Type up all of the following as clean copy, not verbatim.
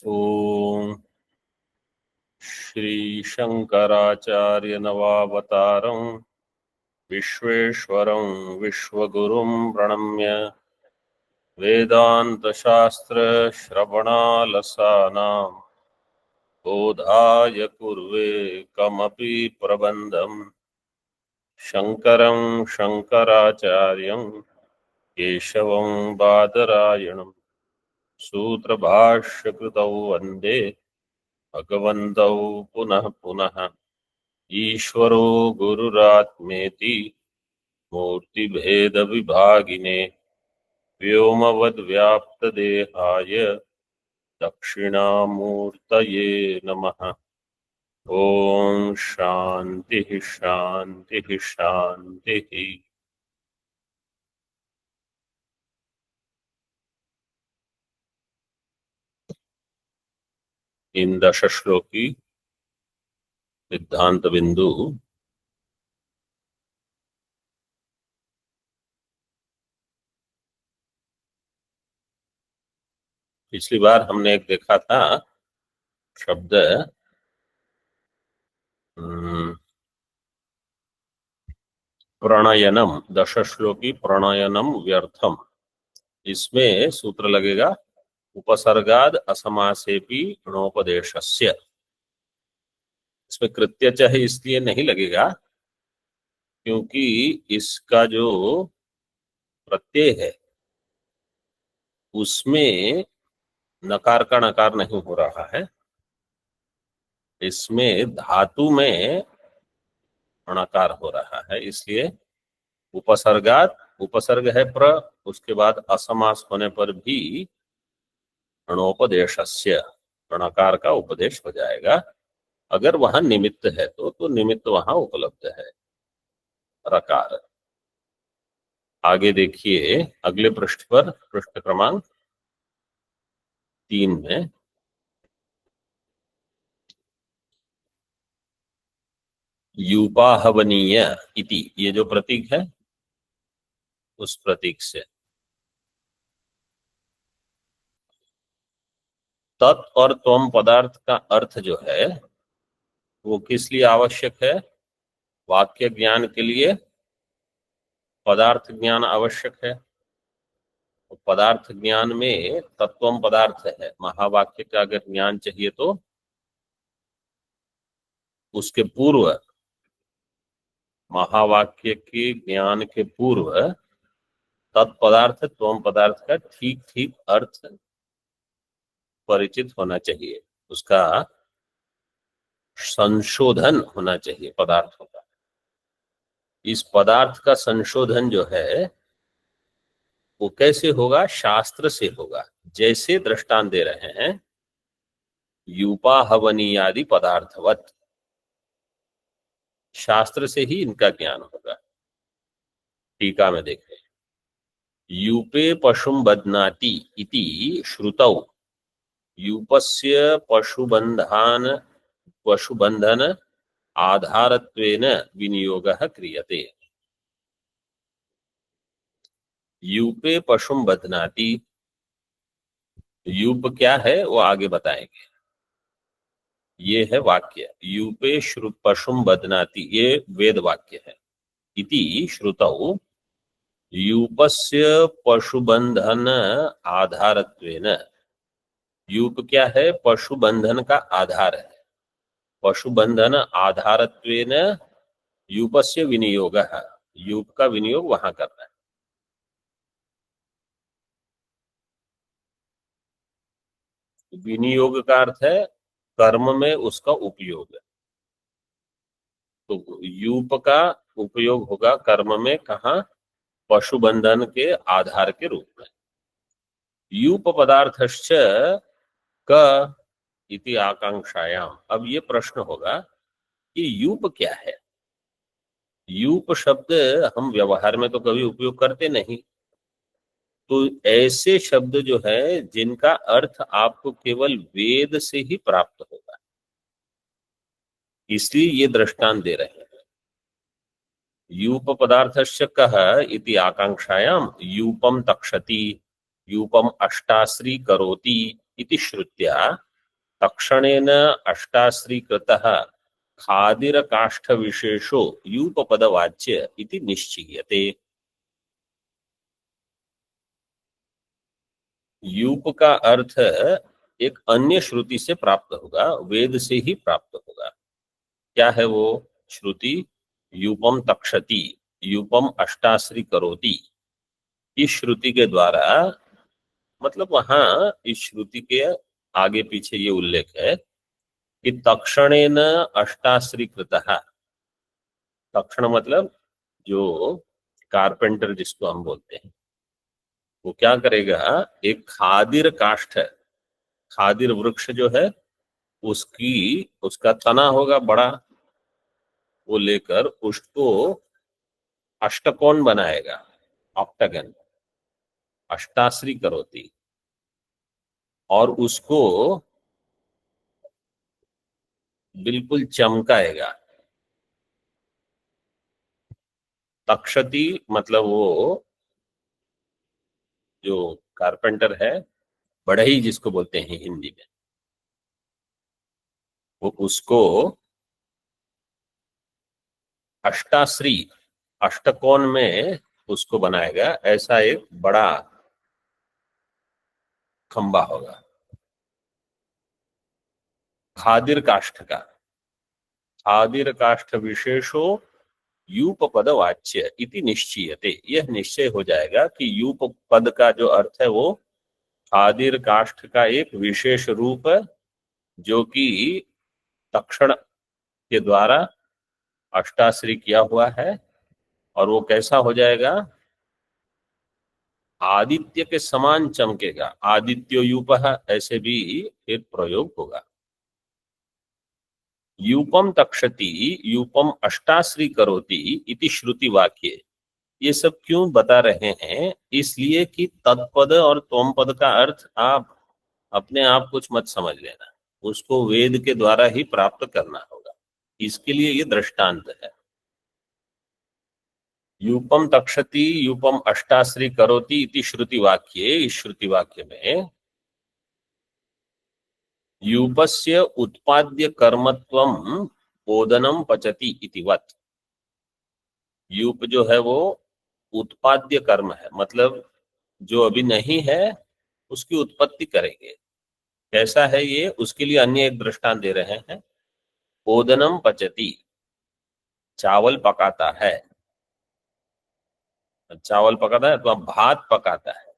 ओम श्री शंकराचार्य नवावतारं विश्वेश्वरं विश्वगुरुं प्रणम्य वेदांत शास्त्र श्रवणालसानां बोधाय कुर्वे कमपि प्रबन्धं शंकरं शंकराचार्यं केशवं बादरायणं सूत्रभाष्यकृतौ वन्दे भगवन्तौ पुनः पुनः ईश्वरो गुरुरात्मेति मूर्तिभेदविभागिने व्योमवद्व्याप्तदेहाय दक्षिणामूर्तये नमः। ओम शांति शांति शांति। इन दश श्लोकी सिद्धांत बिंदु पिछली बार हमने एक देखा था शब्द प्रणयनम, दश श्लोकी प्रणयनम व्यर्थम। इसमें सूत्र लगेगा उपसर्गाद असमासेपि णोपदेशस्य। इसमें कृत्यच है इसलिए नहीं लगेगा क्योंकि इसका जो प्रत्यय है उसमें नकार का नकार नहीं हो रहा है। इसमें धातु में णकार हो रहा है, इसलिए उपसर्गात, उपसर्ग है प्र, उसके बाद असमास होने पर भी णोपदेशस्य, णकार का उपदेश हो जाएगा। अगर वहां निमित्त है तो निमित्त वहां उपलब्ध है, रकार। आगे देखिए अगले पृष्ठ पर, पृष्ठ क्रमांक 3 में यूपाहवनीय इति, ये जो प्रतीक है उस प्रतीक से तत् और त्वम पदार्थ का अर्थ जो है वो किस लिए आवश्यक है? वाक्य ज्ञान के लिए पदार्थ ज्ञान आवश्यक है। पदार्थ ज्ञान में तत्वम पदार्थ है। महावाक्य का अगर ज्ञान चाहिए तो उसके पूर्व, महावाक्य के ज्ञान के पूर्व तत्पदार्थ त्वम पदार्थ का ठीक ठीक अर्थ परिचित होना चाहिए, उसका संशोधन होना चाहिए पदार्थों का। इस पदार्थ का संशोधन जो है वो कैसे होगा? शास्त्र से होगा। जैसे दृष्टांत दे रहे हैं यूपाहवनीयादि पदार्थवत, शास्त्र से ही इनका ज्ञान होगा। टीका में देखें, यूपे पशुम बध्नाति इति श्रुतौ यूपस्य पशुबंधन आधारत्वेन विनियोगः क्रियते। यूपे पशुम बध्नाति, यूप क्या है वो आगे बताएंगे। ये है वाक्य, यूपे पशुम बध्नाति, ये वेद वाक्य है। इति श्रुतौ यूपस्य पशुबंधन आधारत्वेन, यूप क्या है? पशुबंधन का आधार है। पशुबंधन आधारत्वेन यूपस्य विनियोगः, यूप का विनियोग वहां करना है। विनियोग का अर्थ है कर्म में उसका उपयोग। तो यूप का उपयोग होगा कर्म में, कहा? पशुबंधन के आधार के रूप में। यूप पदार्थश्च क इति आकांक्षायाम। अब ये प्रश्न होगा कि यूप क्या है? यूप शब्द हम व्यवहार में तो कभी उपयोग करते नहीं। तो ऐसे शब्द जो है जिनका अर्थ आपको केवल वेद से ही प्राप्त होगा, इसलिए ये दृष्टांत दे रहे हैं। यूप पदार्थस्य कः इति आकांक्षायाम यूपम तक्षति, यूपम अष्टाश्री करोति इति श्रुत्या तक्षणेन अष्टाश्रीकृतः खादिर काष्ठ विशेषो यूपपदवाच्य इति निश्चीयते। यूप का अर्थ एक अन्य श्रुति से प्राप्त होगा, वेद से ही प्राप्त होगा। क्या है वो श्रुति? यूपम तक्षति, यूपम अष्टाश्री करोति। इस श्रुति के द्वारा, मतलब वहां इस श्रुति के आगे पीछे ये उल्लेख है कि तक्षणेन अष्टाश्री कृतः। तक्षण मतलब जो कारपेंटर जिसको हम बोलते हैं, वो क्या करेगा, एक खादिर काष्ठ, खादिर वृक्ष जो है उसकी उसका तना होगा बड़ा, वो लेकर उसको अष्टकोण बनाएगा, ऑक्टागन, अष्टाश्री करोती, और उसको बिल्कुल चमकाएगा। तक्षती मतलब वो जो कारपेंटर है, बढ़ई जिसको बोलते हैं हिंदी में, वो उसको अष्टाश्री, अष्टकोण में उसको बनाएगा। ऐसा एक बड़ा खंबा होगा खादिर काष्ठ का। खादिर काष्ठ विशेषो यूप पद वाच्य इति निश्चीयते। यह निश्चय हो जाएगा कि यूप पद का जो अर्थ है वो खादिर काष्ठ का एक विशेष रूप, जो कि तक्षण के द्वारा अष्टाश्री किया हुआ है। और वो कैसा हो जाएगा? आदित्य के समान चमकेगा। आदित्यो यूपः, ऐसे भी एक प्रयोग होगा। यूपम तक्षति, यूपम अष्टाश्री करोति इति श्रुति वाक्य। ये सब क्यों बता रहे हैं? इसलिए कि तत्पद और तोम पद का अर्थ आप अपने आप कुछ मत समझ लेना, उसको वेद के द्वारा ही प्राप्त करना होगा। इसके लिए ये दृष्टांत है। यूपम तक्षति, यूपम अष्टाश्री करोति इति श्रुति वाक्ये। इस श्रुति वाक्य में यूपस्य उत्पाद्य कर्मत्वम ओदनम पचति इति वत्। यूप जो है वो उत्पाद्य कर्म है, मतलब जो अभी नहीं है उसकी उत्पत्ति करेंगे। कैसा है ये? उसके लिए अन्य एक दृष्टांत दे रहे हैं। ओदनम पचति, चावल पकाता है। चावल पकाता है तो अब भात पकाता है।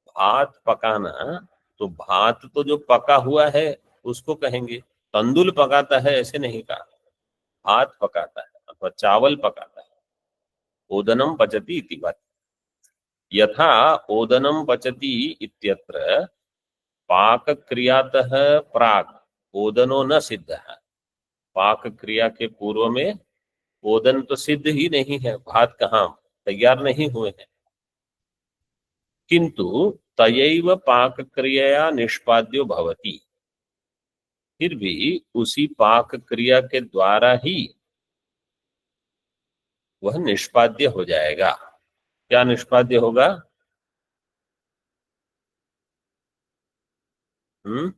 भात पकाना, तो भात तो जो पका हुआ है उसको कहेंगे। तंदुल पकाता है ऐसे नहीं कहा, भात पकाता है अथवा चावल पकाता है। ओदनम पचति इति बात। यथा ओदनम पचति इत्यत्र पाक क्रियातः प्राक ओदनो न सिद्धः। पाक क्रिया के पूर्व में ओदन तो सिद्ध ही नहीं है, भात कहाँ तैयार नहीं हुए हैं। किंतु तयैव पाक क्रिया निष्पाद्यो भवति। फिर भी उसी पाक क्रिया के द्वारा ही वह निष्पाद्य हो जाएगा। क्या निष्पाद्य होगा? हम्म,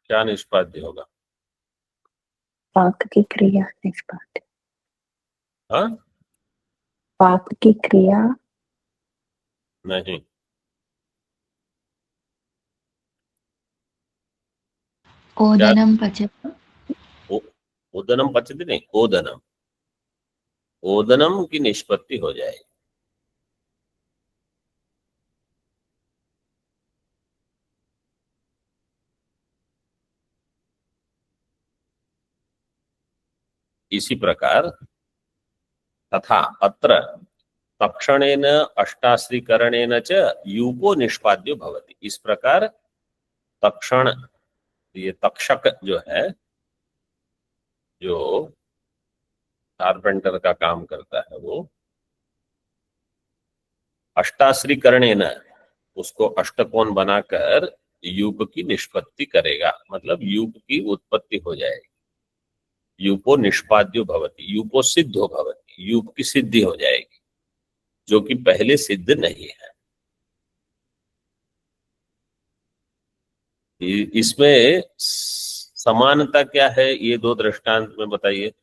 क्या निष्पाद्य होगा? पाक की क्रिया निष्पाद्य। हाँ, पाक की क्रिया नहीं, ओदनम पचति। ओदनम पचति नहीं, ओदनम, ओदनम की निष्पत्ति हो जाएगी। इसी प्रकार तथा अत्र तक्षणेन अष्टाश्रीकरणेन च यूपो निष्पाद्यो भवति। इस प्रकार तक्षण, ये तक्षक जो है, जो कारपेंटर का काम करता है, वो अष्टाश्रीकरणेन, उसको अष्टकोण बनाकर यूप की निष्पत्ति करेगा, मतलब यूप की उत्पत्ति हो जाएगी। यूपो निष्पाद्यो भवति, यूपो सिद्धो भवति, यूप की सिद्धि हो जाएगी। जो कि पहले सिद्ध नहीं है। इसमें समानता क्या है, ये दो दृष्टांत में बताइए।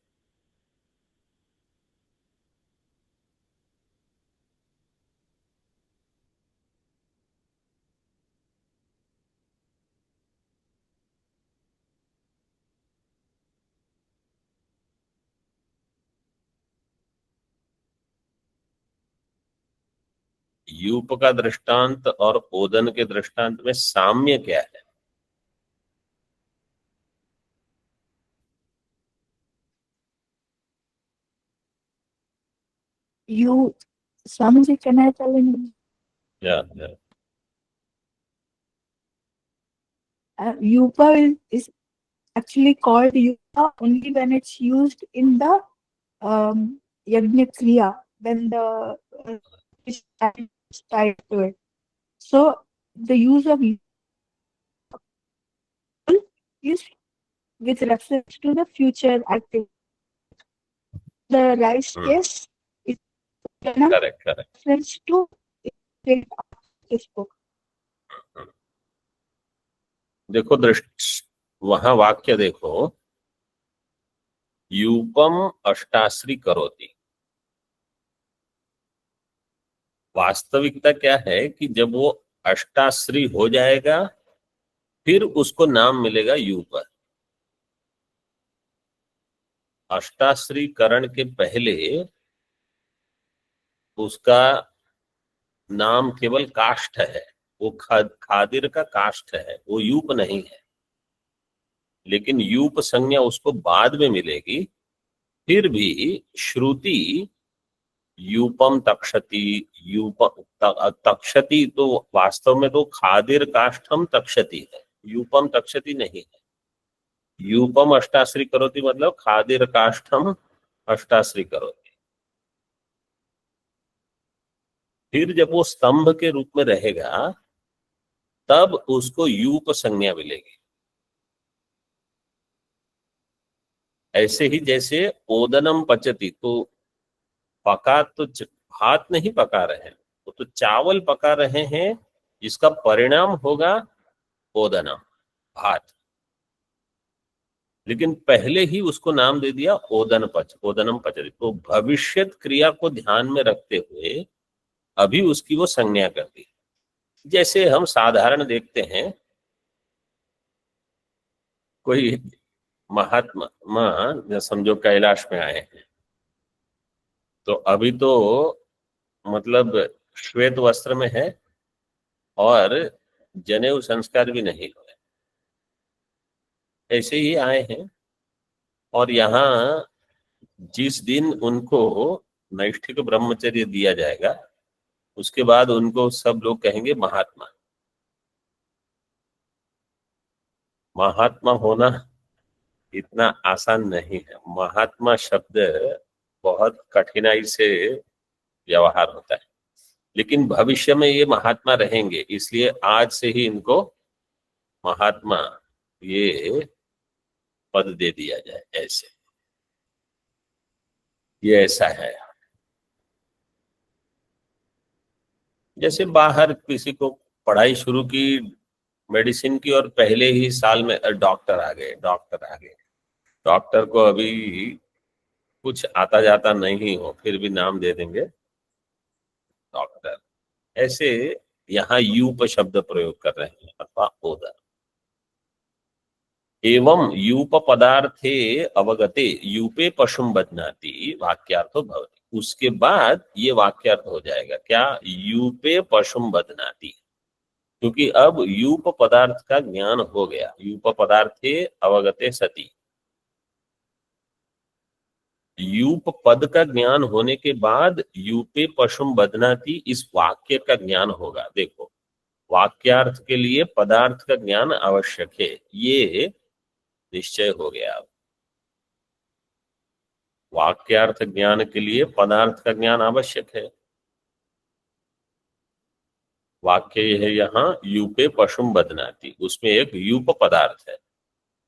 यूप का दृष्टांत और ओदन के दृष्टांत में साम्य क्या है? You, Swamiji, can I tell him? या Yupa is actually called Yupa only when it's used in the Yajna Kriya, when the is tied to it. So the use of Yupa is with reference to the future activity. The rice case is correct correct. reference to state of this book. देखो वहां वाक्य देखो, यूपम अष्टाश्री करोति। वास्तविकता क्या है कि जब वो अष्टाश्री हो जाएगा फिर उसको नाम मिलेगा यूप। अष्टाश्रीकरण के पहले उसका नाम केवल काष्ठ है, वो खादिर का काष्ठ है, वो यूप नहीं है। लेकिन यूप संज्ञा उसको बाद में मिलेगी। फिर भी श्रुति यूपम तक्षति, यूप तक्षति तो वास्तव में तो खादिर काष्ठम तक्षति है, यूपम तक्षति नहीं है। यूपम अष्टाश्री करोति मतलब खादिर काष्ठम अष्टाश्री करोति। फिर जब वो स्तंभ के रूप में रहेगा तब उसको यूप संज्ञा मिलेगी। ऐसे ही जैसे ओदनम पचती, तो पका तो भात नहीं पका रहे हैं, वो तो चावल पका रहे हैं, जिसका परिणाम होगा ओदनम, भात। लेकिन पहले ही उसको नाम दे दिया ओदनम पचती। तो भविष्यत क्रिया को ध्यान में रखते हुए अभी उसकी वो संज्ञा कर दी। जैसे हम साधारण देखते हैं, कोई महात्मा मां समझो कैलाश में आए हैं, तो अभी तो मतलब श्वेत वस्त्र में है और जनेऊ संस्कार भी नहीं हुए, ऐसे ही आए हैं। और यहाँ जिस दिन उनको नैष्ठिक ब्रह्मचर्य दिया जाएगा उसके बाद उनको सब लोग कहेंगे महात्मा। महात्मा होना इतना आसान नहीं है। महात्मा शब्द बहुत कठिनाई से व्यवहार होता है, लेकिन भविष्य में ये महात्मा रहेंगे, इसलिए आज से ही इनको महात्मा ये पद दे दिया जाए। ऐसे ये ऐसा है जैसे बाहर किसी को पढ़ाई शुरू की मेडिसिन की और पहले ही साल में डॉक्टर आ गए, डॉक्टर आ गए। डॉक्टर को अभी कुछ आता जाता नहीं हो फिर भी नाम दे देंगे डॉक्टर। ऐसे यहाँ यूप शब्द प्रयोग कर रहे हैं अथवा ओदर। एवं यूप पदार्थे अवगते यूपे पशुम बध्नाति वाक्यार्थो भवति। उसके बाद ये वाक्यार्थ हो जाएगा क्या, यूपे पशुम बध्नाति, क्योंकि अब यूप पदार्थ का ज्ञान हो गया। यूप पदार्थे अवगते सति, यूप पद का ज्ञान होने के बाद यूपे पशुम बध्नाति इस वाक्य का ज्ञान होगा। देखो, वाक्यार्थ के लिए पदार्थ का ज्ञान आवश्यक है, ये निश्चय हो गया। अब वाक्यार्थ ज्ञान के लिए पदार्थ का ज्ञान आवश्यक है। वाक्य है यहाँ यूपे पशुम बध्नाति, उसमें एक यूप पदार्थ है,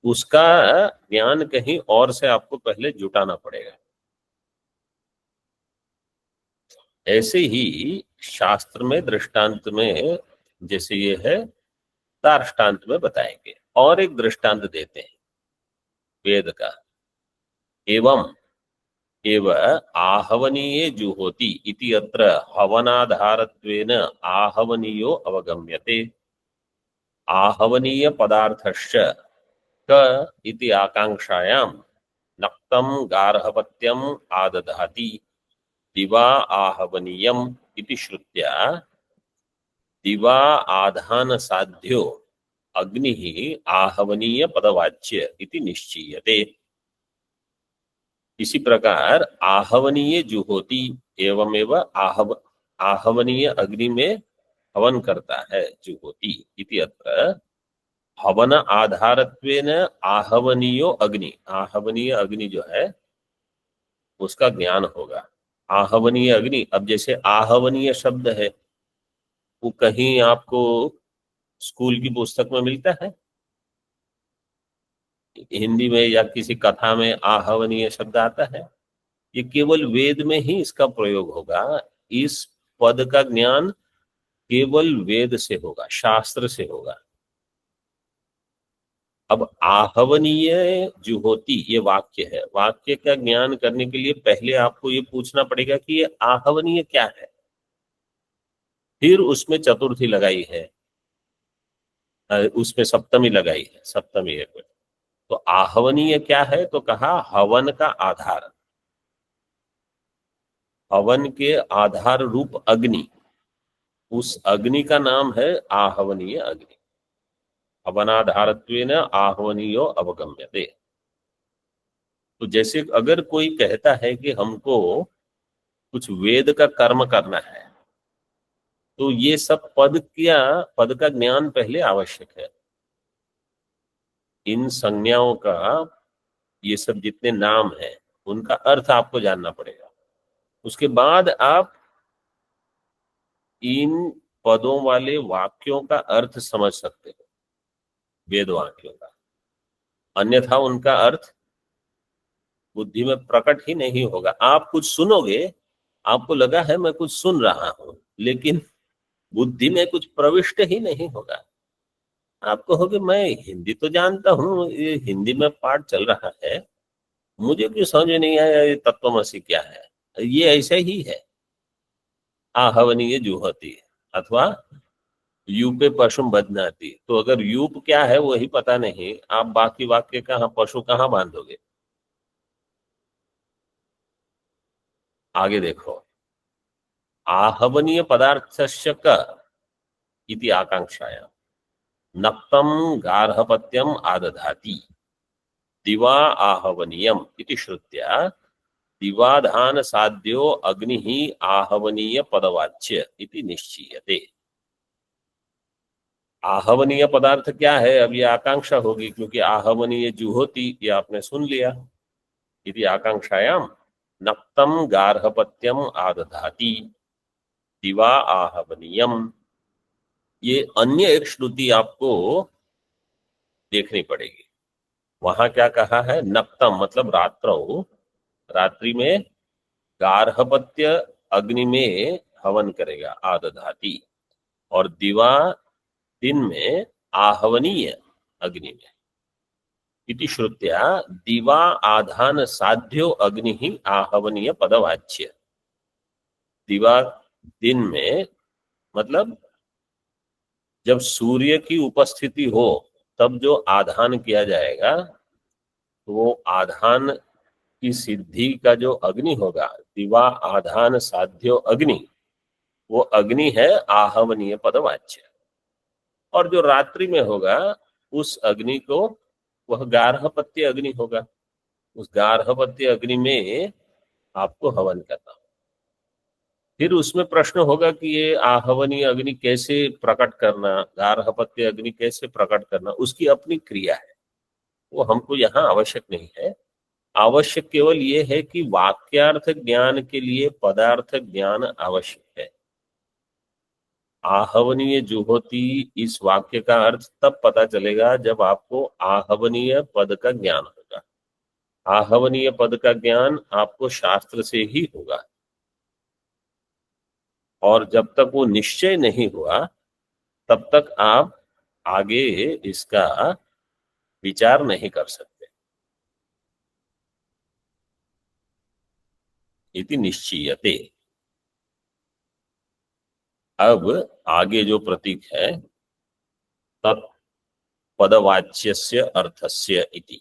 उसका ज्ञान कहीं और से आपको पहले जुटाना पड़ेगा। ऐसे ही शास्त्र में दृष्टांत में जैसे ये है, तार्ष्टान्त में बताएंगे। और एक दृष्टांत देते हैं वेद का। एवं एव आहवनीये जुहोति इति अत्र हवनाधारत्वेन आहवनीयो अवगम्यते। आहवनीय पदार्थश्च क इति आकांक्षायां नक्तं गार्हपत्यम् आदधाति दिवा आहवनीयम् इति श्रुत्या दिवा आधान साध्यो अग्निः आहवनीय पदवाच्य इति निश्चीयते। इसी प्रकार आहवनीय जुहोति एवमेव आहवनीय अग्नि में हवन करता है जुहोति इति अत्र हवन आधारत्वेन आहवनीयो अग्नि। आहवनीय अग्नि जो है उसका ज्ञान होगा। आहवनीय अग्नि, अब जैसे आहवनीय शब्द है वो कहीं आपको स्कूल की पुस्तक में मिलता है, हिंदी में या किसी कथा में आहवनीय शब्द आता है? ये केवल वेद में ही इसका प्रयोग होगा। इस पद का ज्ञान केवल वेद से होगा, शास्त्र से होगा। अब आहवनीय जुहोति ये वाक्य है। वाक्य का ज्ञान करने के लिए पहले आपको ये पूछना पड़ेगा कि ये आहवनीय क्या है। फिर उसमें चतुर्थी लगाई है, उसमें सप्तमी लगाई है, सप्तमी एक मिनट। तो आहवनीय क्या है? तो कहा हवन का आधार, हवन के आधार रूप अग्नि, उस अग्नि का नाम है आहवनीय अग्नि। हवनाधारत्वेन आहवनीयो अवगम्यते। तो जैसे अगर कोई कहता है कि हमको कुछ वेद का कर्म करना है, तो ये सब पद का ज्ञान पहले आवश्यक है। इन संज्ञाओं का, ये सब जितने नाम हैं उनका अर्थ आपको जानना पड़ेगा। उसके बाद आप इन पदों वाले वाक्यों का अर्थ समझ सकते हो, वेद वाक्यों का। अन्यथा उनका अर्थ बुद्धि में प्रकट ही नहीं होगा। आप कुछ सुनोगे, आपको लगा है मैं कुछ सुन रहा हूं, लेकिन बुद्धि में कुछ प्रविष्ट ही नहीं होगा। आप कहोगे मैं हिंदी तो जानता हूँ, ये हिंदी में पाठ चल रहा है, मुझे क्यों समझ नहीं आया ये तत्वमसि क्या है। ये ऐसे ही है आहवनीय जुहोति अथवा यूपे पशु बदनाती। तो अगर यूप क्या है वही पता नहीं, आप बाकी वाक्य कहाँ, पशु कहाँ बांधोगे। आगे देखो, आहवनीय पदार्थस्य क इति आकांक्षाया नक्तं गार्हपत्यम आदधाति दिवा आहवनीयम इति श्रुत्या दिवाधान साध्यो अग्निः आहवनीय पदवाच्य इति निश्चीयते। आहवनीय पदार्थ क्या है? अब ये आकांक्षा होगी, क्योंकि आहवनीय जुहोति ये आपने सुन लिया। इति आकांक्षायाम नक्तं गार्हपत्यम आदधाति दिवा आहवनीयम। ये अन्य एक श्रुति आपको देखनी पड़ेगी। वहां क्या कहा है? नक्तम मतलब रात्रौ, रात्रि में गार्हपत्य अग्नि में हवन करेगा आदधाति, और दिवा दिन में आहवनीय अग्नि में। इति श्रुत्या दिवा आधान साध्यो अग्नि ही आहवनीय पदवाच्य। दिवा दिन में मतलब जब सूर्य की उपस्थिति हो तब जो आधान किया जाएगा, तो वो आधान की सिद्धि का जो अग्नि होगा, दिवा आधान साध्यो अग्नि, वो अग्नि है आहवनीय पदवाच्य। और जो रात्रि में होगा उस अग्नि को, वह गार्हपत्य अग्नि होगा। उस गार्हपत्य अग्नि में आपको हवन करना होगा। फिर उसमें प्रश्न होगा कि ये आहवनीय अग्नि कैसे प्रकट करना, गार्हपत्य अग्नि कैसे प्रकट करना, उसकी अपनी क्रिया है, वो हमको यहाँ आवश्यक नहीं है। आवश्यक केवल ये है कि वाक्यार्थ ज्ञान के लिए पदार्थ ज्ञान आवश्यक है। आहवनीय जुहोति इस वाक्य का अर्थ तब पता चलेगा जब आपको आहवनीय पद का ज्ञान होगा। आहवनीय पद का ज्ञान आपको शास्त्र से ही होगा। और जब तक वो निश्चय नहीं हुआ तब तक आप आगे इसका विचार नहीं कर सकते। इति निश्चीयते। अब आगे जो प्रतीक है तत्पदवाच्यस्य अर्थस्य इति।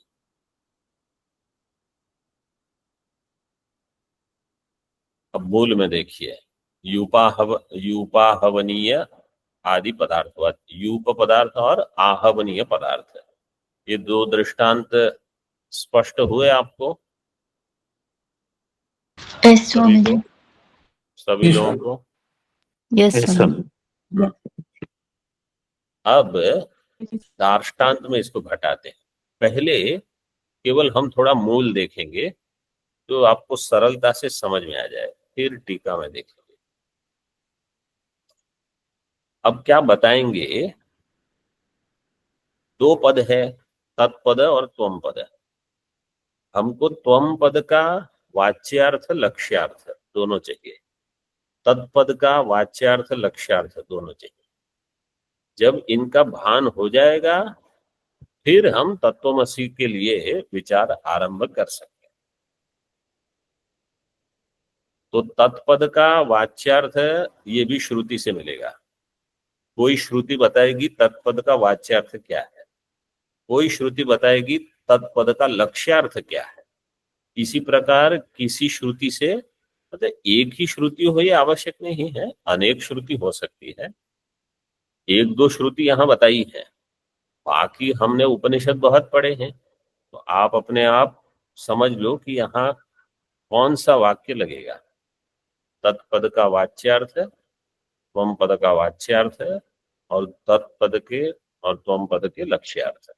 अब मूल में देखिए, यूपाहवनीय आदि पदार्थ, यूप पदार्थ और आहवनीय पदार्थ, ये दो दृष्टांत स्पष्ट हुए आपको? यस सभी स्वामी को, जी। सभी लोगों को? यस स्वामी। अब दार्ष्टान्त में इसको घटाते हैं। पहले केवल हम थोड़ा मूल देखेंगे तो आपको सरलता से समझ में आ जाए, फिर टीका में देखेंगे। अब क्या बताएंगे, दो पद है, तत्पद और त्वम पद। हमको त्वम पद का वाच्यार्थ लक्ष्यार्थ दोनों चाहिए, तत्पद का वाच्यार्थ लक्ष्यार्थ दोनों चाहिए। जब इनका भान हो जाएगा फिर हम तत्वमसि के लिए विचार आरंभ कर सकते हैं। तो तत्पद का वाच्यार्थ ये भी श्रुति से मिलेगा। कोई श्रुति बताएगी तत्पद का वाच्यार्थ क्या है, कोई श्रुति बताएगी तत्पद का लक्ष्यार्थ क्या है। इसी प्रकार किसी श्रुति से, मतलब एक ही श्रुति हो ये आवश्यक नहीं है, अनेक श्रुति हो सकती है। एक दो श्रुति यहाँ बताई है, बाकी हमने उपनिषद बहुत पढ़े हैं, तो आप अपने आप समझ लो कि यहाँ कौन सा वाक्य लगेगा। तत्पद का वाच्यार्थ, त्वम पद का वाच्यार्थ और तत्पद के और त्वम पद के लक्ष्यार्थ।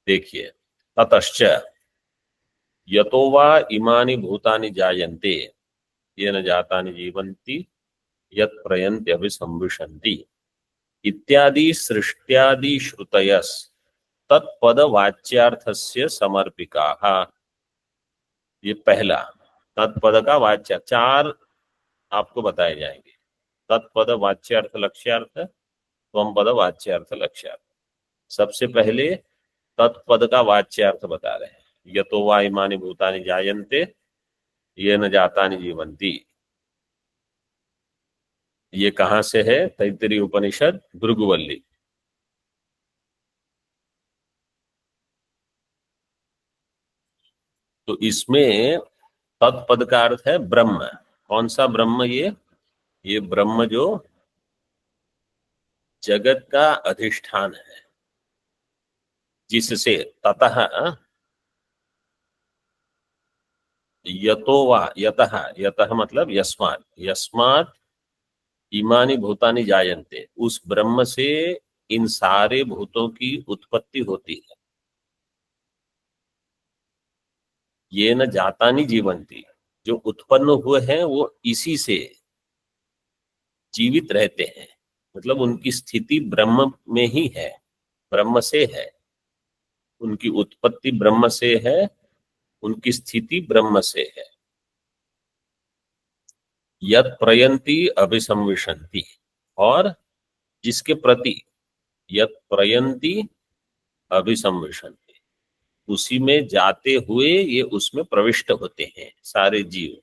देखिए, ततश्च यतो वा इमानि भूतानि जायन्ते येन जातानि जीवन्ति यत् प्रयन्ति अभिसंविशन्ति इत्यादि सृष्ट्यादि श्रुतयस् तत्पद वाच्यार्थस्य समर्पिकाः। ये पहला, तत्पद का वाच्य, चार आपको बताए जाएंगे, तत्पद वाच्यार्थ लक्ष्यार्थ, त्वम पद वाच्यार्थ लक्ष्यार्थ। सबसे पहले तत्पद का वाच्यार्थ बता रहे हैं, यतो वा इमानि भूतानि जायन्ते येन जातानि जीवन्ति। ये कहां से है? तैत्तिरीय उपनिषद भृगुवल्ली। तो इसमें तत्पद का अर्थ है ब्रह्म। कौन सा ब्रह्म? ये ब्रह्म जो जगत का अधिष्ठान है, जिससे ततः यतो वा, यतः, यतः मतलब यस्मात्, यस्मात् इमानि भूतानि जायन्ते, उस ब्रह्म से इन सारे भूतों की उत्पत्ति होती है। ये न जातानि जीवंती, जो उत्पन्न हुए हैं वो इसी से जीवित रहते हैं, मतलब उनकी स्थिति ब्रह्म में ही है, ब्रह्म से है, उनकी उत्पत्ति ब्रह्म से है, उनकी स्थिति ब्रह्म से है। यत् प्रयन्ति अभिसंविशन्ति, और जिसके प्रति यत् प्रयन्ति अभिसंविशन्ति, उसी में जाते हुए ये उसमें प्रविष्ट होते हैं सारे जीव।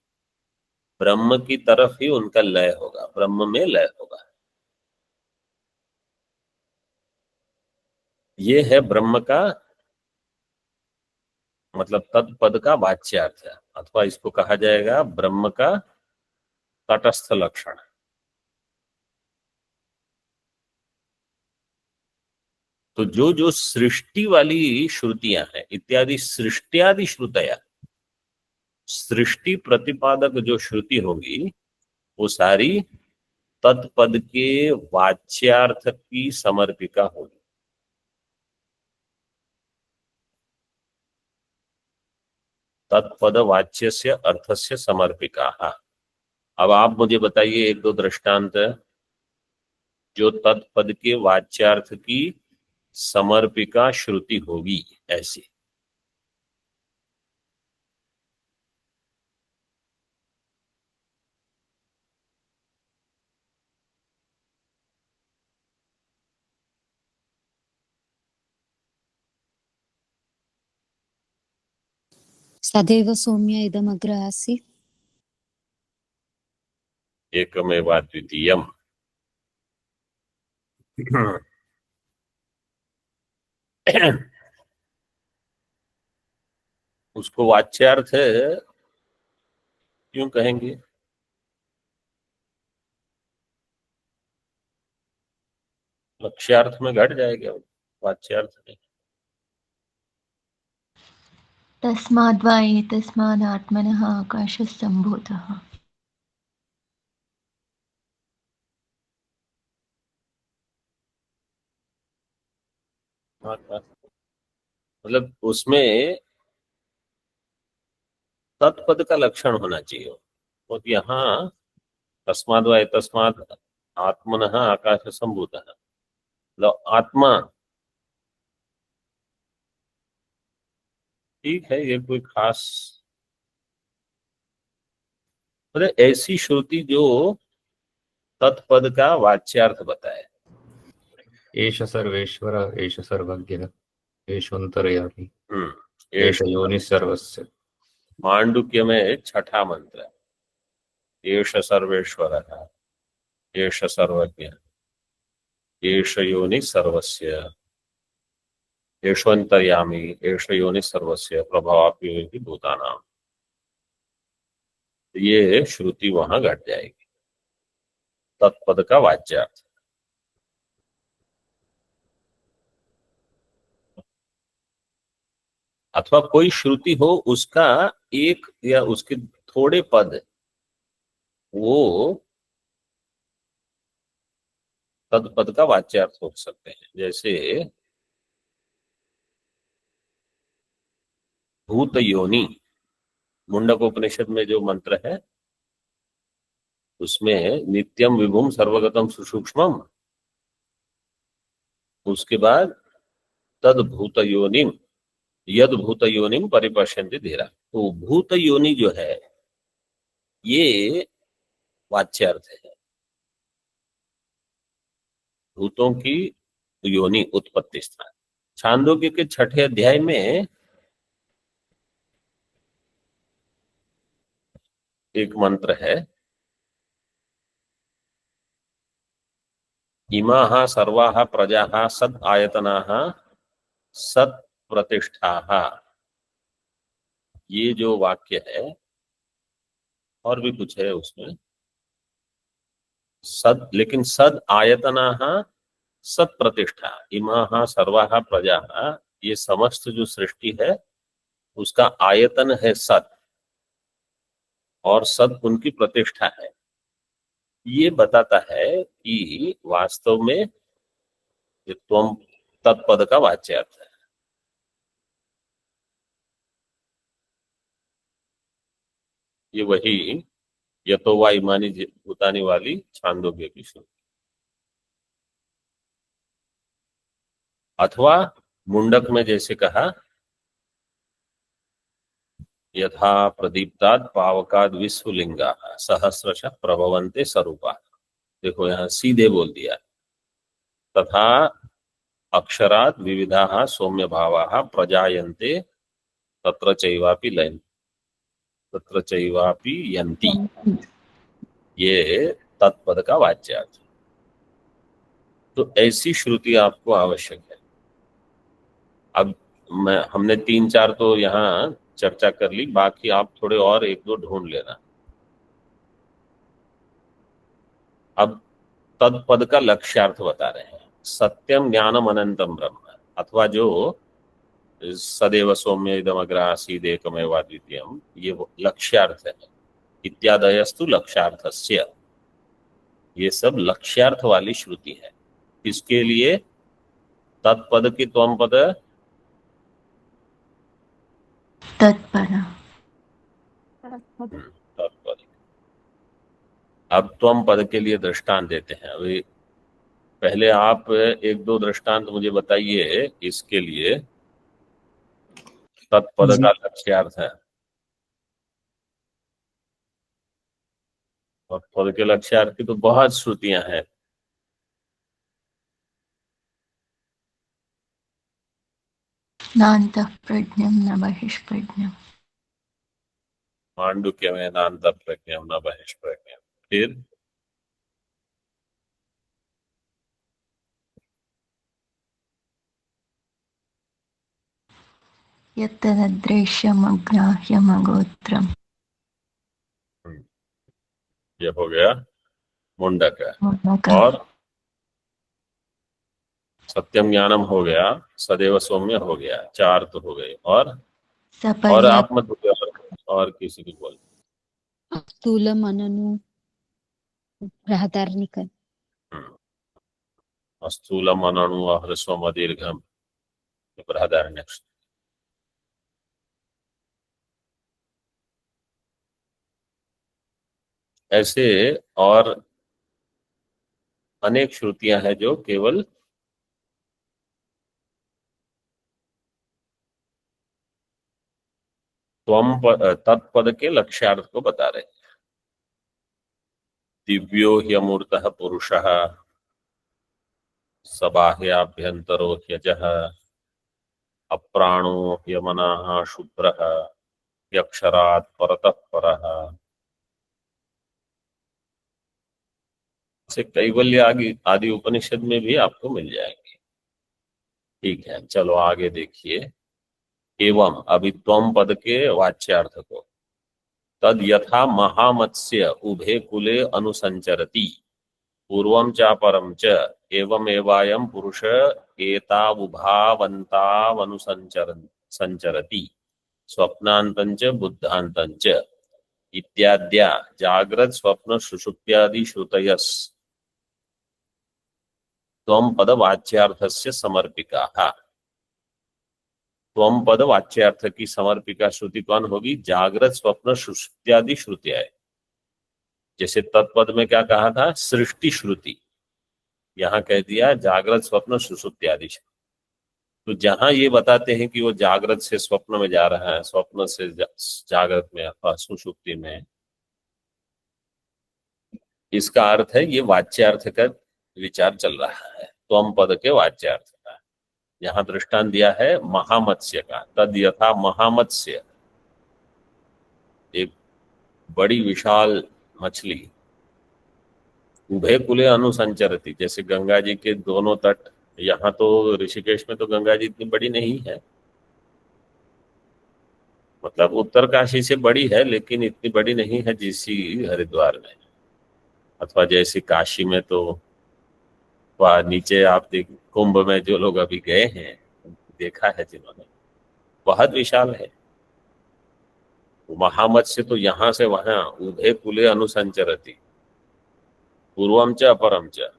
ब्रह्म की तरफ ही उनका लय होगा, ब्रह्म में लय होगा। ये है ब्रह्म का मतलब तत्पद का वाच्यार्थ, अथवा इसको कहा जाएगा ब्रह्म का तटस्थ लक्षण। तो जो जो सृष्टि वाली श्रुतियां हैं, इत्यादि सृष्ट्यादि श्रुतया, सृष्टि प्रतिपादक जो श्रुति होगी वो सारी तत्पद के वाच्यार्थ की समर्पिका होगी। तत्पद वाच्यस्य अर्थस्य समर्पिका। अब आप मुझे बताइए एक दो दृष्टांत जो तत्पद के वाच्यार्थ की समर्पिका श्रुति होगी ऐसी। सदैव सौम्य इदमग्र आसीत्। एकमेवाद्वितीयम्। उसको वाच्यार्थ क्यों कहेंगे? लक्ष्यार्थ में घट जाएगा, वाच्यार्थ में। तस्माद्वा एतस्मादात्मनः आकाशः सम्भूतः। मतलब उसमें तत्पद का लक्षण होना चाहिए। और यहाँ तस्माद् वा एतस्माद् आत्मनः आकाश संभूतः, मतलब आत्मा, ठीक है, ये कोई खास मतलब ऐसी श्रुति जो तत्पद का वाच्यार्थ बताए। एष सर्वेश्वर एष सर्वज्ञः एषोऽन्तर्यामी एष एष योनिः सर्वस्य। मांडुक्य में छठा मंत्र, एष सर्वेश्वरः एष सर्वज्ञ एष योनि सर्वस्य एषोऽन्तर्यामी एष योनि सर्वस्य प्रभावाप्य भूतानाम। ये श्रुति वहां घट जाएगी, तत्पद का वाच्यार्थ। अथवा कोई श्रुति हो, उसका एक या उसके थोड़े पद वो तत्पद का वाच्यार्थ हो सकते हैं। जैसे भूत योनि, मुंडक उपनिषद में जो मंत्र है उसमें नित्यम विभुम सर्वगतम सुसूक्ष्मम, उसके बाद तद भूत योनिम यद भूत योनिम परिपश्यन्ति धीरा। तो भूत योनि जो है ये वाच्यार्थ है, भूतों की योनि उत्पत्ति स्थान। छांदोग्य के छठे अध्याय में एक मंत्र है, इमाः सर्वाः प्रजाः सद आयतनाः सत प्रतिष्ठाः। ये जो वाक्य है, और भी कुछ है उसमें, सद, लेकिन सद आयतनाः सत प्रतिष्ठा, इमाः सर्वाः प्रजाः, ये समस्त जो सृष्टि है उसका आयतन है सत, और सत उनकी प्रतिष्ठा है। ये बताता है कि वास्तव में ये त्वम तत्पद का वाच्यार्थ है। ये वही यतो वा इमानि भूतानि वाली छांदोग्य की श्रुति। अथवा मुंडक में जैसे कहा, यथा प्रदीप्तात् पावकाद् विश्वलिंगाः सहस्रशः प्रभवन्ते स्वरूपा। देखो यहाँ सीधे बोल दिया, तथा अक्षरात् विविधाः सौम्य भावाः प्रजायन्ते तत्र चैवापि लयन् तत्र चैवापि यन्ति। ये तत्पद का वाच्यार्थ। तो ऐसी श्रुति आपको आवश्यक है। अब हमने 3-4 तो यहाँ चर्चा कर ली, बाकी आप थोड़े और 1-2 ढूंढ लेना। अब तत्पद का लक्ष्यार्थ बता रहे हैं, सत्यम ज्ञानम अनंतम ब्रह्म, अथवा जो सदैव सौम्य इदमग्र आसीत् एकमेवाद्वितीयम्, ये लक्ष्यार्थ है। इत्यादयस्तु लक्ष्यार्थस्य, ये सब लक्ष्यार्थ वाली श्रुति है। इसके लिए तत्पद की त्वम पद तत्पद। तत्पद। अब त्वम पद के लिए दृष्टांत देते हैं। अभी पहले आप 1-2 दृष्टांत मुझे बताइए इसके लिए तत्पद का लक्ष्यार्थ है। तत्पद के लक्ष्यार्थ की तो बहुत श्रुतियां हैं। नान्तः प्रज्ञं न बहिष्प्रज्ञम्। मांडुक्य में नान्तर प्रज्ञम न बहिष्प्रज्ञम। फिर यत्तददृश्यमग्राह्यमगोत्रम्। ये हो गया मुंडक। मुंडक। और सत्यम ज्ञानम हो गया, सदैव सौम्य हो गया, 4 तो हो गए। और सपर्या आप मत बोलिए, और किसी की बोल। स्थूल मननु बृहदारण्यक। स्थूलम अनणु ह्रस्वम दीर्घम, बृहदारण्यक। ऐसे और अनेक श्रुतियां हैं जो केवल तत्पद के लक्ष्यार्थ को बता रहे हैं। दिव्यो ह्यमूर्तः पुरुषः, सबाह्याभ्यंतरो ह्यजः, अप्राणो ह्यमनः शुभ्रः, यक्षरात् परतः परः। से कैवल्य आदि उपनिषद में भी आपको मिल जाएंगे। ठीक है, चलो आगे देखिए। एवं अभी त्वम पद के वाच्यार्थ को, तद यथा महामत्स्य उभे कुले अनुसंचरति, पूर्वं च परं च एवं एवायं पुरुष एतावुभावन्तावनुसंचरन् संचरति, स्वप्नान्तं च बुद्धान्तं च इत्याद्या जाग्रत स्वप्न सुषुप्त्यादि श्रुतयस् त्वं पद वाच्यार्थस्य समर्पिकाः। त्वम पद वाच्यार्थ की समर्पिका श्रुति कौन होगी? जागृत स्वप्न सुषुप्त्यादि श्रुतियां। जैसे तत्पद में क्या कहा था? सृष्टि श्रुति। यहाँ कह दिया जागृत स्वप्न सुषुप्त्यादि। तो जहां ये बताते हैं कि वो जागृत से स्वप्न में जा रहा है, स्वप्न से जागृत में अथवा सुषुप्ति में, इसका अर्थ है ये वाच्यार्थ का विचार चल रहा है, त्वम पद के वाच्यार्थ का। यहाँ दृष्टांत दिया है महामत्स्य का। तद यथा महामत्स्य, एक बड़ी विशाल मछली, उभय कुले अनुसंचरती, जैसे गंगा जी के दोनों तट। यहाँ तो ऋषिकेश में तो गंगा जी इतनी बड़ी नहीं है, मतलब उत्तरकाशी से बड़ी है, लेकिन इतनी बड़ी नहीं है जैसी हरिद्वार में, अथवा जैसे काशी में। तो वह नीचे आप देख, कुंभ में जो लोग अभी गए हैं, देखा है जिन्होंने, बहुत विशाल है। महामत्स्य तो यहाँ से वहां उभय कुले अनुसंचरती, पूर्वम च अपरम च,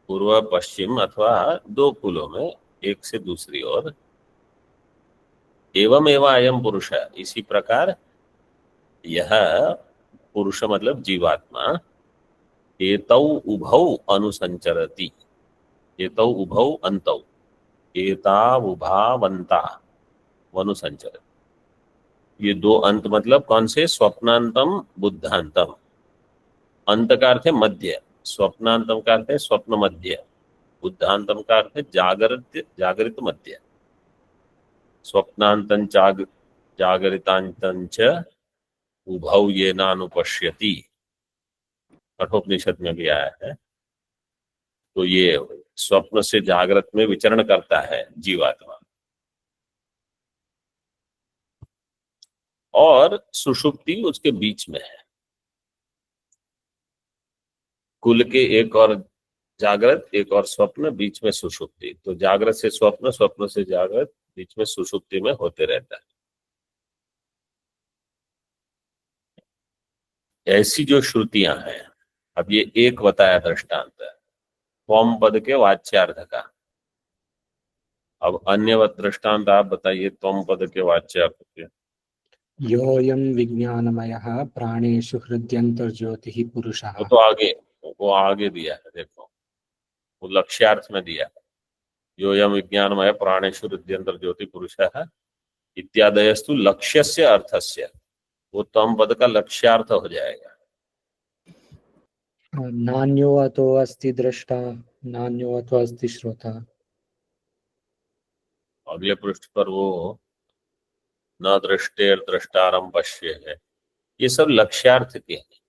पूर्व पश्चिम अथवा 2 कुलों में एक से दूसरी ओर। एवं एवं अयम पुरुष, इसी प्रकार यह पुरुष मतलब जीवात्मा, एतौ उभौ अनुसंचरति, एतौ उभौ अन्तौ, एतावुभावन्ता वनुसंचरति। ये 2 अंत मतलब कौन से? स्वप्नांतम बुद्धांतम। अंत का अर्थ है मध्य, स्वप्नांतम का अर्थ है स्वप्न मध्य, बुद्धांतम का अर्थ है जागृत मध्य। स्वप्नांतं जागरितांतं च उभौ येनानुपश्यति, कठोपनिषद में भी आया है। तो ये स्वप्न से जागृत में विचरण करता है जीवात्मा, और सुषुप्ति उसके बीच में है। कुल के एक और जागृत, एक और स्वप्न, बीच में सुषुप्ति। तो जागृत से स्वप्न, स्वप्न से जागृत, बीच में सुषुप्ति में होते रहता है। ऐसी जो श्रुतियां हैं, अब ये एक बताया दृष्टांत है त्वम पद के वाच्यार्थ का। अब अन्य दृष्टांत आप बताइए त्वम पद के वाच्यार्थ के। योऽयं विज्ञानमयः प्राणेषु हृद्यन्तर्ज्योतिः पुरुषः। वो आगे दिया है, देखो वो लक्ष्यार्थ में दिया है। योऽयं विज्ञानमय प्राणेषु हृद्यंतर ज्योति पुरुषः इत्यादयस्तु लक्ष्यस्य अर्थस्य, वो त्वम पद का लक्ष्यार्थ हो जाएगा। नान्यो अतो अस्ति दृष्टा, नान्यो अतो अस्ति श्रोता। अगले पृष्ठ पर वो न दृष्टेर दृष्टारम पश्य है, ये सब लक्ष्यार्थ के हैं,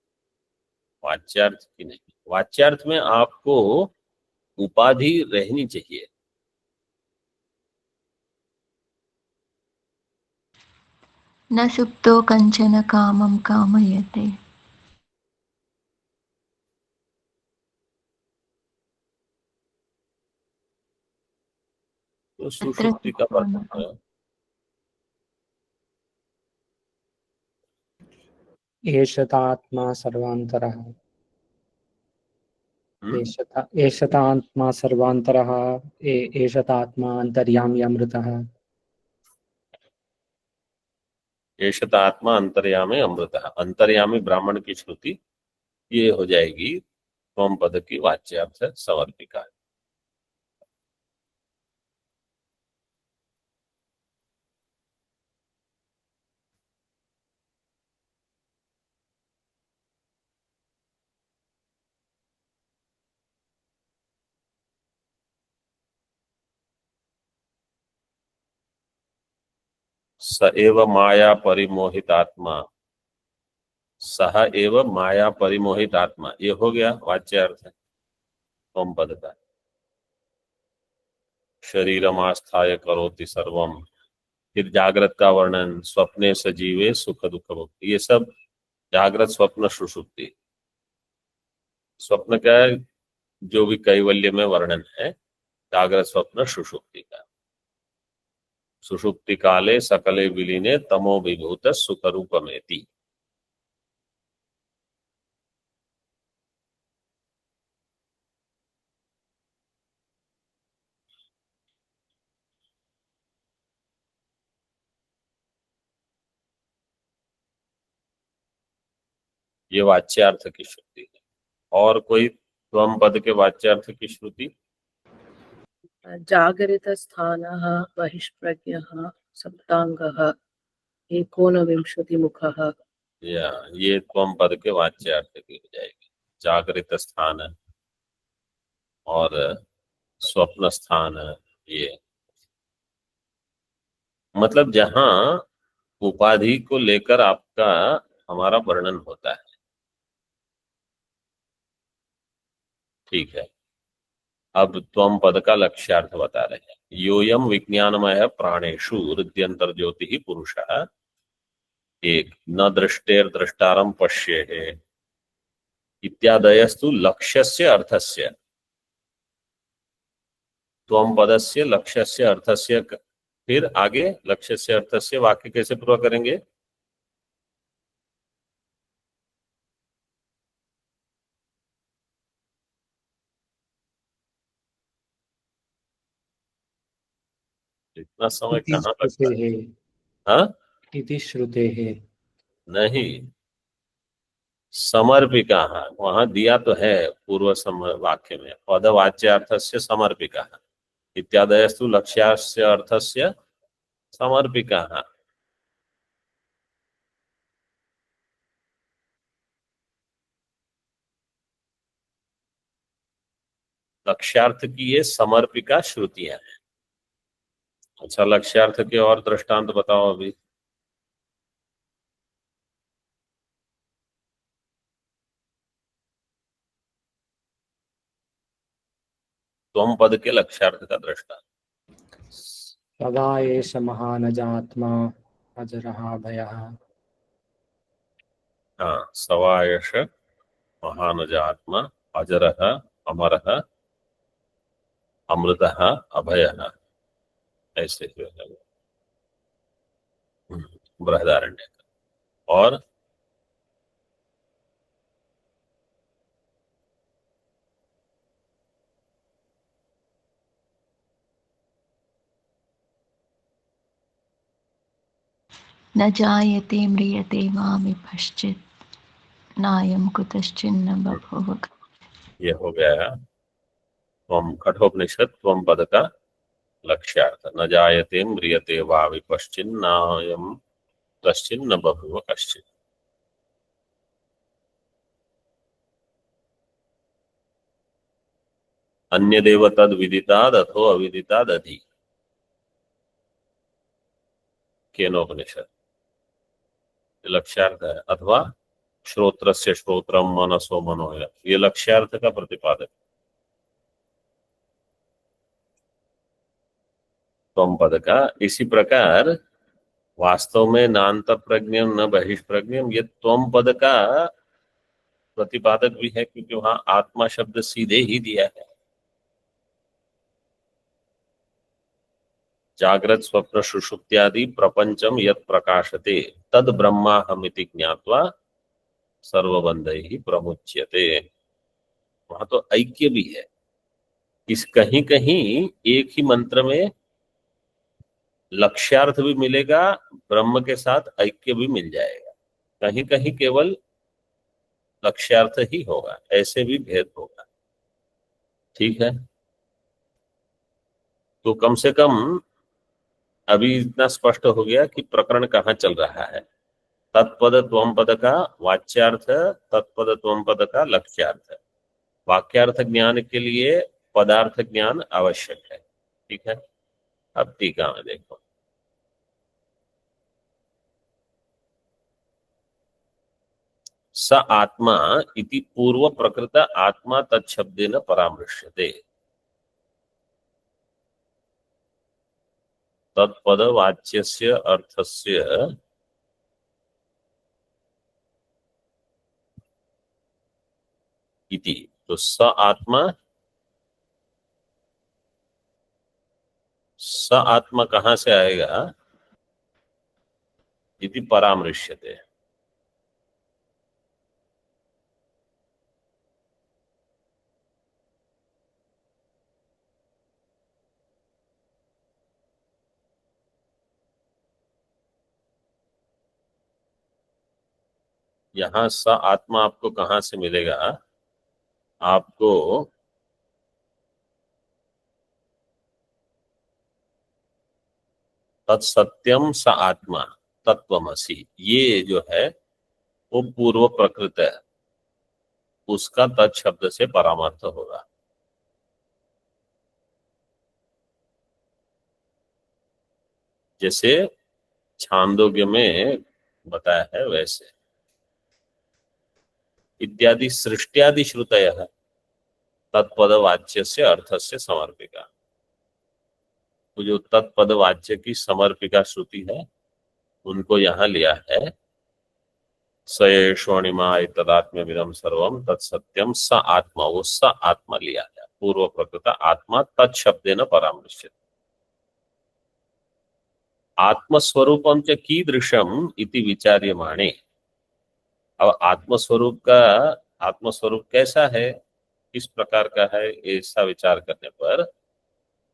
वाच्यार्थ की नहीं। वाच्यार्थ में आपको उपाधि रहनी चाहिए। न सुप्तो कंचन कामं कामयते। तो तत्र सुषुप्ति का सुप्तो न। वर्णन है। एषतात्मा सर्वान्तरः। हम्म? एषतात्मा सर्वान्तरः। एषतात्मा अन्तर्यामी अमृतः। एषतात्मा अंतर्यामी अमृत, अंतर्यामी ब्राह्मण की श्रुति ये हो जाएगी त्वम पद की वाच्यार्थ समर्पिका। स एव माया परिमोहित आत्मा, सह एव माया परिमोहित आत्मा, ये हो गया वाच्यार्थ त्वम पद का। शरीरम आस्थाय करोति सर्वम, फिर जागृत का वर्णन, स्वप्ने सजीवे सुख दुख भुक्ति, ये सब जागृत स्वप्न सुषुप्ति। स्वप्न का जो भी कैवल्य में वर्णन है, जागृत स्वप्न सुषुप्ति का। सुषुप्ति काले सकले विलीने तमो विभूत सुख रूपमेति। ये वाच्यार्थ की श्रुति है। और कोई त्वम पद के वाच्यार्थ की श्रुति? जागरितस्थानः बहिष्प्रज्ञः सप्ताङ्गः एकोनविंशतिमुखः। या ये त्वम पद के वाच्यार्थ की हो जाएगी। जागृत स्थान और स्वप्न स्थान, ये मतलब जहां उपाधि को लेकर आपका हमारा वर्णन होता है। ठीक है, अब त्वम पद का लक्ष्यार्थ बता रहे हैं। योयम विज्ञानमय प्राणेषु हृदयंतर ज्योति पुरुषः, एक न दृष्टेर दृष्टारम पश्ये है इत्यादयस्तु लक्ष्यस्य अर्थस्य। त्वम पदस्य लक्ष्यस्य अर्थस्य, फिर आगे लक्ष्यस्य अर्थस्य वाक्य कैसे पूरा करेंगे? इतना समय इति कहाँ लगता है? श्रुतेः। हाँ, इति श्रुतेः। नहीं, समर्पिका वहां दिया तो है पूर्व वाक्य में, पदवाच्यार्थस्य समर्पिका इत्यादयस्तु लक्ष्यास्य अर्थस्य समर्पिका। लक्ष्यार्थ की ये समर्पिका श्रुतियां हैं। अच्छा, लक्ष्यार्थ के और दृष्टांत बताओ अभी। त्वम पद के लक्ष्यार्थ का दृष्टांत। सदा एष महानजात्मा अजरः भयः। हाँ, सवायश महानजात्मा अजरः अमरः अमृतः अभयः, ऐसे जो है बृहदारण्य। और न जायते म्रियते वा विपश्चित् नायं कुतश्चिन्न बभूव। ये हो गया त्वम कठोपनिषद त्वम पद का लक्ष्यार्थ। न जायते म्रियते वा विपश्चिन्नायं कश्चिन्न बभूव कश्चित्। अन्य देव तद विदिताद अथो अविदिताद अधि। केनोपनिषद, लक्ष्यार्थ है। अथवा श्रोत्रस्य श्रोत्रम मनसो मनो, ये लक्ष्यार्थ का प्रतिपादक। त्वम पद का इसी प्रकार वास्तव में नान्त प्रज्ञम न बहिष्प्रज्ञम, ये त्वम पद का प्रतिपादक भी है, क्योंकि वहां आत्मा शब्द सीधे ही दिया है। जागृत स्वप्न सुषुप्त्यादि प्रपंचम यत् प्रकाशते तद ब्रह्माहमिति ज्ञात्वा सर्वबंधैः प्रमुच्यते। वहां तो ऐक्य भी है। इस कहीं कहीं एक ही मंत्र में लक्ष्यार्थ भी मिलेगा, ब्रह्म के साथ ऐक्य भी मिल जाएगा। कहीं कहीं केवल लक्ष्यार्थ ही होगा, ऐसे भी भेद होगा। ठीक है, तो कम से कम अभी इतना स्पष्ट हो गया कि प्रकरण कहाँ चल रहा है। तत्पद त्वम पद का वाच्यार्थ, तत्पद त्वम पद का लक्ष्यार्थ। वाक्यार्थ ज्ञान के लिए पदार्थ ज्ञान आवश्यक है। ठीक है, अब टीका में देखो। स आत्मा इति पूर्व प्रकृत आत्मा तत्शब्देन परामृश्यते। तत्पद वाच्यस्य अर्थस्य इति, तो स आत्मा कहां से आएगा? इति परामृश्यते। यहां स आत्मा आपको कहां से मिलेगा? आपको तत्सत्यम स आत्मा तत्वमसि, ये जो है वो पूर्व प्रकृत है, उसका तत् शब्द से परामर्थ होगा। जैसे छांदोग्य में बताया है वैसे। इत्यादि सृष्ट्यादि श्रुतयः तत्पद वाच्य से अर्थ से समर्पिका। तो जो तत्पद वाच्य की समर्पिका श्रुति है उनको यहाँ लिया है। स एषोणिमा तदात्म्यमिदं सर्वम तत्सत्यम स आत्मा, वो स आत्मा लिया है। पूर्व प्रकृत आत्मा तत्शब्देन परामृश्यते। आत्मस्वरूपम च कीदृशम इति विचार्यमाणे। अब आत्मस्वरूप कैसा है, किस प्रकार का है, ऐसा विचार करने पर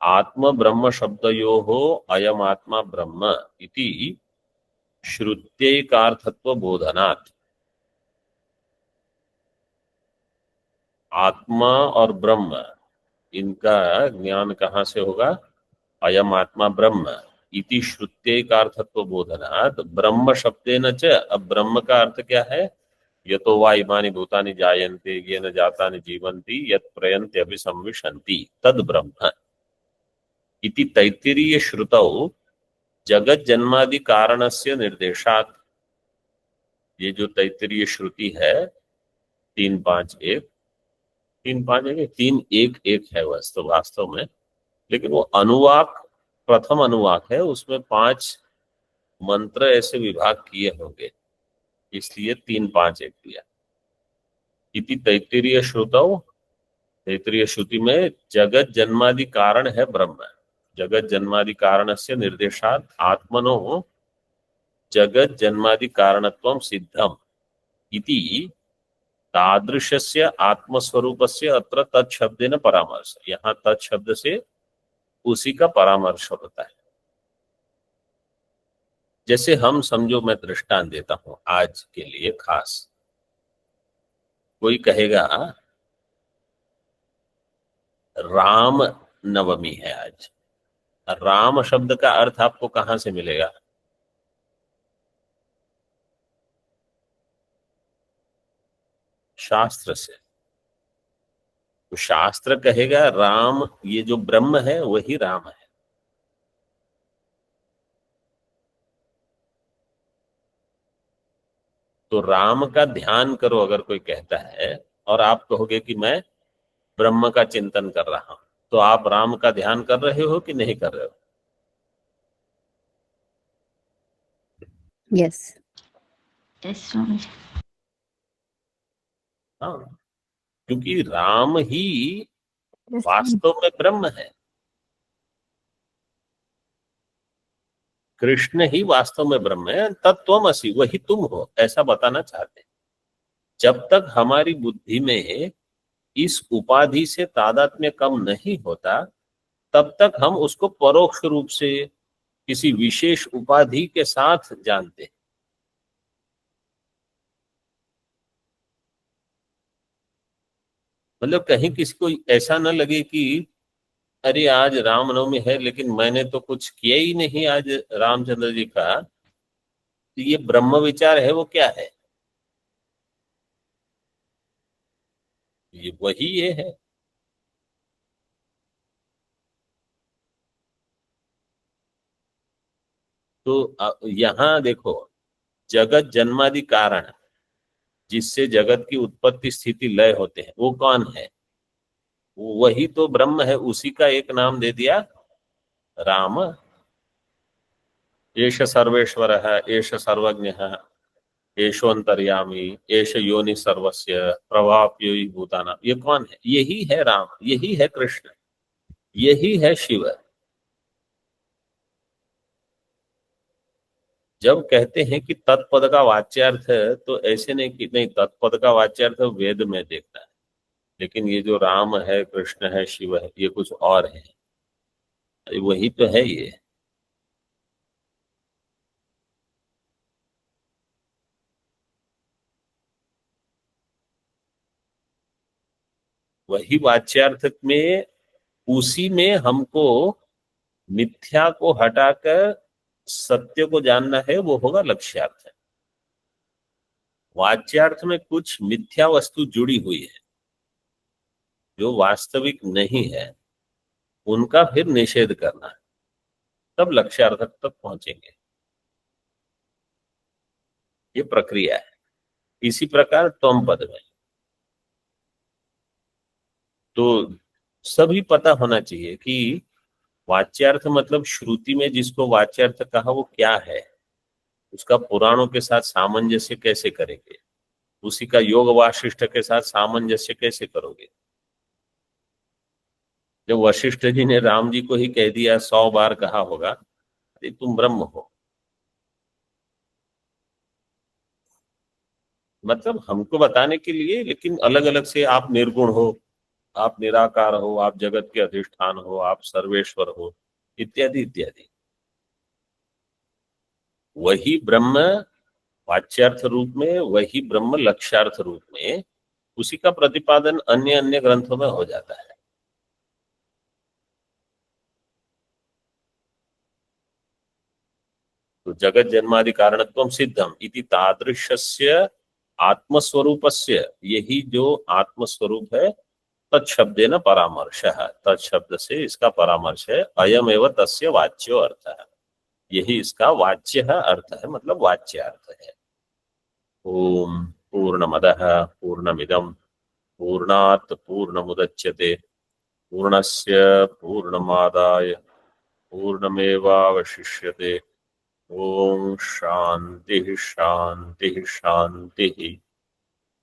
आत्म ब्रह्म शब्दयोः अयम आत्मा ब्रह्म इति श्रुत्यैकार्थत्व बोधनात्। आत्मा और ब्रह्म इनका ज्ञान कहाँ से होगा? अयम आत्मा ब्रह्म इति श्रुत्यैकार्थत्व बोधनात् ब्रह्म शब्देन च। अब ब्रह्म का अर्थ क्या है? यतो वा इमानि भूतानि जायन्ते येन जातानि जीवन्ति यत् प्रयन्ति अभिसंविशन्ति तद् ब्रह्म इति तैत्तिरीय श्रुतौ जगत जन्मादि कारणस्य निर्देशात्। ये जो तैत्तिरीय श्रुति है 3-5-1 3-5-1 है वास्तव में, लेकिन वो अनुवाक, प्रथम अनुवाक है, उसमें 5 मंत्र ऐसे विभाग किए होंगे, इसलिए 3-5-1 दिया। इति तैत्तिरीय श्रुतौ, तैत्तिरीय श्रुति में जगत जन्मादि कारण है ब्रह्म। जगत जन्मादि कारणस्य निर्देशात् आत्मनो जगत जन्मादि कारणत्वं सिद्धम इति तादृशस्य आत्मस्वरूपस्य अत्र तत्शब्देन परामर्श। यहाँ तत्शब्द से उसी का परामर्श होता है। जैसे हम समझो, मैं दृष्टांत देता हूं आज के लिए खास। कोई कहेगा राम नवमी है आज। राम शब्द का अर्थ आपको कहां से मिलेगा? शास्त्र से। तो शास्त्र कहेगा राम, ये जो ब्रह्म है वही राम है। तो राम का ध्यान करो अगर कोई कहता है और आप कहोगे कि मैं ब्रह्म का चिंतन कर रहा हूं, तो आप राम का ध्यान कर रहे हो कि नहीं कर रहे हो? Yes. यस स्वामी जी। हाँ, क्योंकि राम ही Yes, वास्तव में ब्रह्म है, कृष्ण ही वास्तव में ब्रह्म है, तत्त्वमसि वही तुम हो, ऐसा बताना चाहते हैं। जब तक हमारी बुद्धि में इस उपाधि से तादात्म्य कम नहीं होता, तब तक हम उसको परोक्ष रूप से किसी विशेष उपाधि के साथ जानते हैं। मतलब कहीं किसी को ऐसा न लगे कि अरे आज रामनवमी है लेकिन मैंने तो कुछ किया ही नहीं आज रामचंद्र जी का, तो ये ब्रह्म विचार है वो क्या है? ये वही ये है। तो यहाँ देखो, जगत जन्मादि कारण जिससे जगत की उत्पत्ति स्थिति लय होते हैं, वो कौन है? वही तो ब्रह्म है, उसी का एक नाम दे दिया राम। एष सर्वेश्वरः, एष सर्वज्ञः, एषोऽन्तर्यामी, एष योनि सर्वस्य प्रभाप्योयि भूतानां। ये कौन है? यही है राम, यही है कृष्ण, यही है शिव। जब कहते हैं कि तत्पद का वाच्यार्थ है, तो ऐसे नहीं कि नहीं, तत्पद का वाच्यार्थ वेद में देखना है, लेकिन ये जो राम है, कृष्ण है, शिव है, ये कुछ और है। वही तो है ये। वही वाच्यार्थ में, उसी में हमको मिथ्या को हटाकर सत्य को जानना है, वो होगा लक्ष्यार्थ। वाच्यार्थ में कुछ मिथ्या वस्तु जुड़ी हुई है जो वास्तविक नहीं है, उनका फिर निषेध करना है, तब लक्ष्यार्थ तक पहुंचेंगे। ये प्रक्रिया है। इसी प्रकार त्वम पद में तो सभी पता होना चाहिए कि वाच्यार्थ मतलब श्रुति में जिसको वाच्यार्थ कहा वो क्या है, उसका पुराणों के साथ सामंजस्य कैसे करेंगे, उसी का योग वाशिष्ठ के साथ सामंजस्य कैसे करोगे। जब वशिष्ठ जी ने राम जी को ही कह दिया, 100 बार कहा होगा अरे तुम ब्रह्म हो, मतलब हमको बताने के लिए, लेकिन अलग अलग से आप निर्गुण हो, आप निराकार हो, आप जगत के अधिष्ठान हो, आप सर्वेश्वर हो, इत्यादि इत्यादि। वही ब्रह्म वाच्यार्थ रूप में, वही ब्रह्म लक्ष्यार्थ रूप में, उसी का प्रतिपादन अन्य अन्य ग्रंथों में हो जाता है। तो जगत जन्मादि कारणत्वम सिद्धम इति तादृशस्य आत्मस्वरूपस्य, यही जो आत्मस्वरूप है, तत्शब्देन परामर्शः, तत्शब्द से इसका परामर्श है। अयम एव तस्य वाच्यो अर्थः, यही इसका वाच्य अर्थ है, मतलब वाच्य अर्थ है। ओम पूर्णमदः पूर्णमिदं पूर्णात् पूर्णमुदच्यते पूर्णस्य पूर्णमादाय पूर्णमेवावशिष्यते। ओम शांति शांति शांति।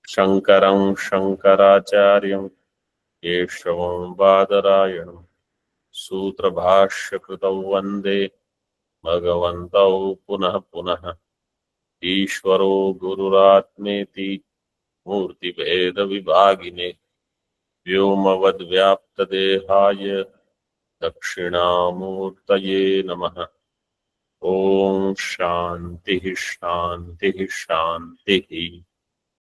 शंकरं शंकराचार्यं केशवं बादरायणं सूत्रभाष्यकृतौ वन्दे भगवन्तौ पुनः पुनः। ईश्वरो गुरुरात्मेति मूर्तिभेदविभागिने व्योमवद्व्याप्तदेहाय दक्षिणामूर्तये नमः। ओम शांति शांति शांति।